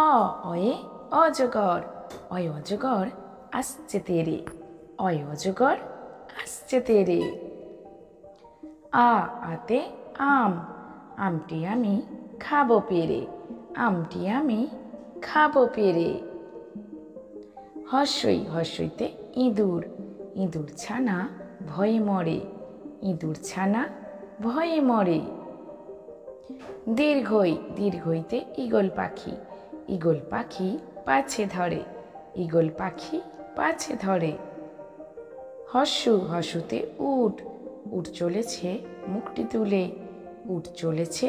অ অয়ে অজগর, অয় অজগর আসছে তেরে, অয় অজগর আসছে তেরে। আ আতে আম, আমটি আমি খাবো পেরে, আমটি আমি খাবো পেরে। হর্ষই হর্ষইতে ইঁদুর, ইঁদুর ছানা ভয়ে মরে, ইঁদুর ছানা ভয়ে মরে। দীর্ঘই দীর্ঘইতে ঈগল পাখি, ঈগল পাখি পাছে ধরে, ঈগল পাখি পাছে ধরে। হর্ষু হর্ষুতে উট, উট চলেছে মুখটি তুলে, উট চলেছে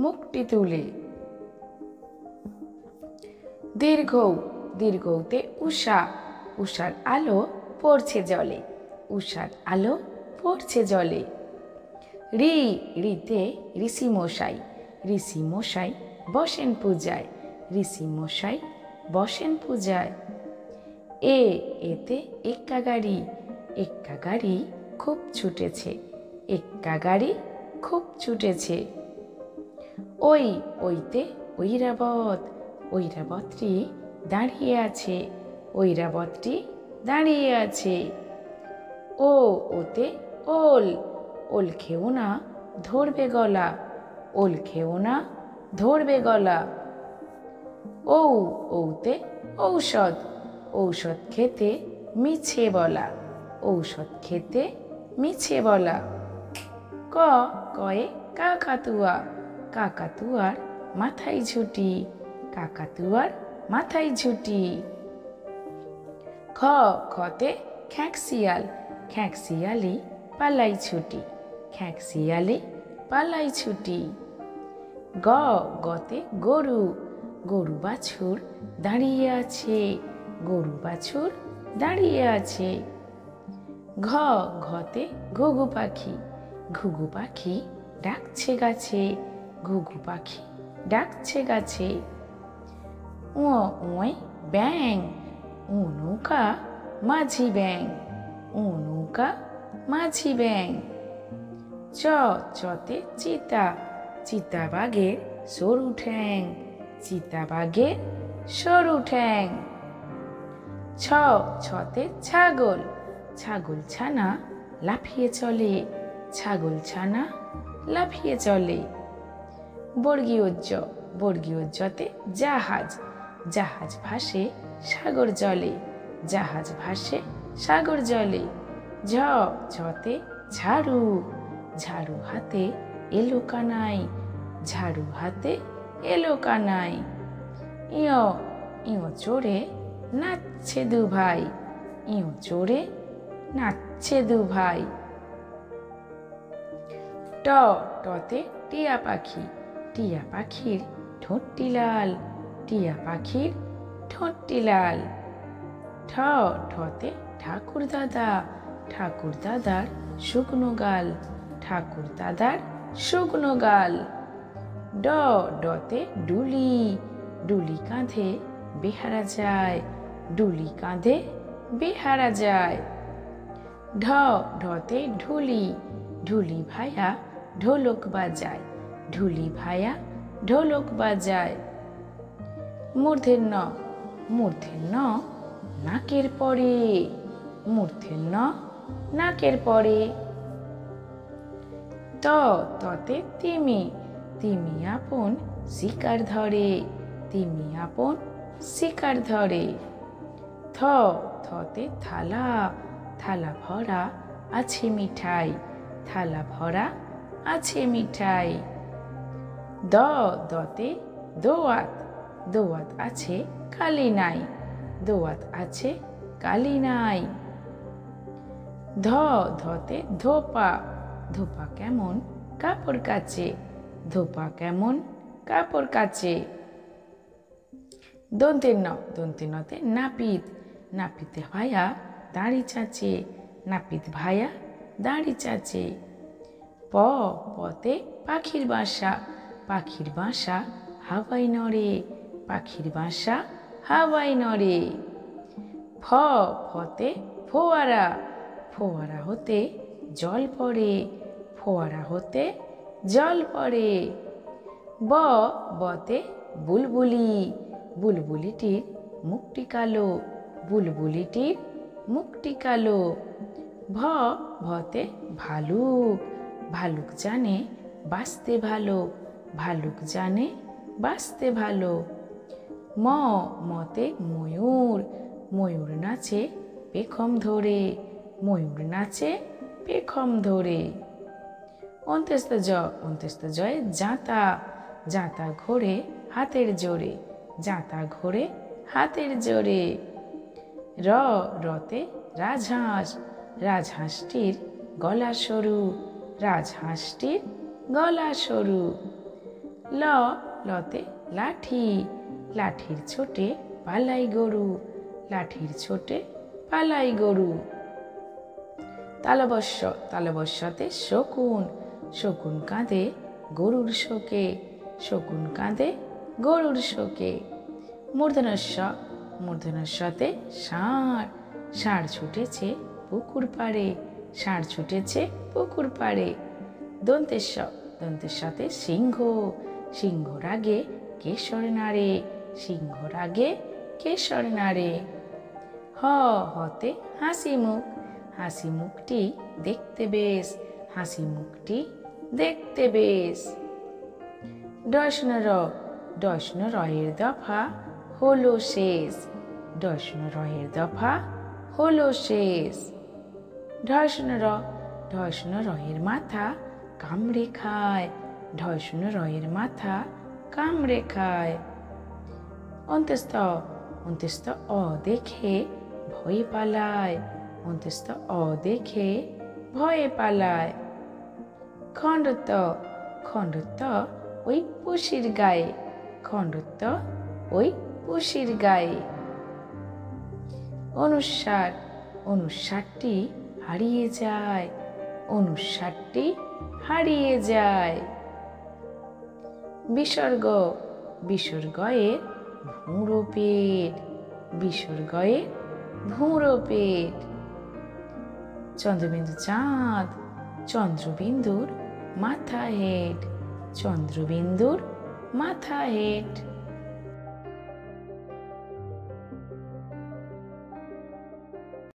মুখটি তুলে। দীর্ঘৌ দীর্ঘৌতে উষা, উষার আলো পড়ছে জলে, উষার আলো পড়ছে জলে। রি রিতে ঋষি মশাই, ঋষি মশাই বসেন পূজায়, ঋষি মশাই বসেন পূজায়। এ এতে এক্কা গাড়ি, এক্কা গাড়ি খুব ছুটেছে, এক্কা গাড়ি খুব ছুটেছে। ওই ওইতে ঐরাবত, ঐরাবতটি দাঁড়িয়ে আছে, ঐরাবতটি দাঁড়িয়ে আছে। ও ওতে ওল, ওল খেও না ধরবে গলা, ওল খেও না ধরবে গলা। ঔ ঔতে ঔষধ, ঔষধ খেতে মিছে বলা, ঔষধ খেতে মিছে বলা। ক কয়ে কাকাতুয়া, কাকাতুয়ার মাথায় ঝুঁটি, কাকাতুয়ার মাথায় ঝুঁটি। খ খতে খ্যাঁকশিয়াল, খ্যাঁকশিয়ালি পালাই ছুটি, খ্যাঁকশিয়ালি পালাই ছুটি। গ গতে গরু, গরু বাছুর দাঁড়িয়ে আছে, গরু বাছুর দাঁড়িয়ে আছে। ঘ ঘতে ঘুঘু পাখি, ঘুঘু পাখি ডাকছে গাছে, ঘুঘু পাখি ডাকছে গাছে। উ উয় ব্যাং, উ নৌকা মাঝি ব্যাং, উ নৌকা মাঝি ব্যাং। চ চতে চিতা, চিতা বাঘের সরু ঠ্যাং, চিতা বাঘের সরু ঠ্যাং। ছ ছতে ছাগল, ছাগল ছানা লাফিয়ে চলে, ছাগল ছানা লাফিয়ে চলে। বর্গীয় জ, বর্গীয় জতে জাহাজ, জাহাজ ভাসে সাগর জলে, জাহাজ ভাসে সাগর জলে। ঝ ঝতে ঝাড়ু, ঝাড়ু হাতে এলো কানাই, ঝাড়ু হাতে এলো কানাই। ইয় ইয় চড়ে নাচছে দু ভাই, ইয় চড়ে নাচছে দু ভাই। ট টতে টিয়া পাখি, টিয়া পাখির ঠোঁটটি লাল, টিয়া পাখির ঠোঁটটি লাল। ঠ ঠতে ঠাকুর দাদা, ঠাকুর দাদার শুকনো গাল, ঠাকুর দাদার শুকনো গাল। ড ডতে ডুলি, ডুলি কাঁধে বেহারা যায়, ডুলি কাঁধে বেহারা যায়। ঢ ঢতে ঢুলি, ঢুলি ভায়া ঢোলক বাজায়, ঢুলি ভায়া ঢোলক বাজায়। মূর্ধের ন, মূর্ধের ন নাকের পরে, মূর্ধের ন নাকের পরে। ত ততে তিমি, তিমি আপন শিকার ধরে, তিমি আপন শিকার ধরে। থ থতে থালা, থালা ভরা আছে মিঠাই, থালা ভরা আছে মিঠাই। দ দতে দোয়াত, দোয়াত আছে কালি নাই, দোয়াত আছে কালি নাই। ধ ধতে ধোপা, ধোপা কেমন কাপড় কাচে, ধোপা কেমন কাপড় কাচে। দন্তের ন, দন্তের নতে নাপিত, নাপিতে ভায়া দাড়ি চাচে, নাপিত ভায়া দাড়ি চাচে। প পতে পাখির বাসা, পাখির বাসা হাওয়ায় নড়ে, পাখির বাসা হাওয়ায় নড়ে। ফ ফতে ফোয়ারা, ফোয়ারা হতে জল পড়ে, ফোয়ারা হতে জল পড়ে। ব বতে বুলবুলি, বুলবুলিটির মুখটি কালো, বুলবুলিটির মুখটি কালো। ভতে ভালুক, ভালুক জানে বাঁচতে ভালো, ভালুক জানে বাঁচতে ভালো। মতে ময়ূর, ময়ূর নাচে পেখম ধরে, ময়ূর নাচে পেখম ধরে। অন্ত্যস্ত জয়ে জাঁতা, জাঁতা ঘোরে হাতের জোরে, জাঁতা ঘোরে হাতের জোরে। রতে রাজহাঁস, রাজহাঁসটির গলা সরু, রাজহাঁসটির গলা সরু। লতে লাঠি, লাঠির ছোটে পালাই গরু, লাঠির ছোটে পালাই গরু। তালবস্যতে শকুন, শকুন কাঁদে গরুর শোকে, শকুন কাঁদে গরুর শোকে। মূর্ধন্যতে ষাঁড়, ষাঁড় ছুটেছে পুকুর পাড়ে, ষাঁড় ছুটেছে পুকুর পাড়ে। দন্তেশ্বতে সিংহ, সিংহ রাগে কেশর নাড়ে, সিংহ রাগে কেশর নাড়ে। হতে হাসি মুখ, হাসি মুখটি দেখতে বেশ, হাসি মুখটি দেখতে বেশ। ডয়ষ্ণ রয়ের দফা হলো শেষ, ডয়ষ্ণ রয়ের দফা হলো শেষ। ঢয়ষ্ণ রয়ের মাথা কামড়ে খায়, ঢয়ষ্ণ রয়ের মাথা কামড়ে খায়। অন্ত্যস্ত অ দেখে ভয়ে পালায়, অন্ত্যস্ত অ দেখে ভয়ে পালায়। খণ্ডত্ব ওই পুষির গায়ে, খণ্ডত্ব ওই পুষির গায়ে। অনুস্বারটি হারিয়ে যায়, অনুস্বারটি হারিয়ে যায়। বিসর্গয়ের ভুঁড়ো পেট, বিসর্গয়ের ভুঁড়ো পেট। চন্দ্রবিন্দু চাঁদ, চন্দ্রবিন্দুর মাথা হেট, চন্দ্রবিন্দুর মাথা হেট।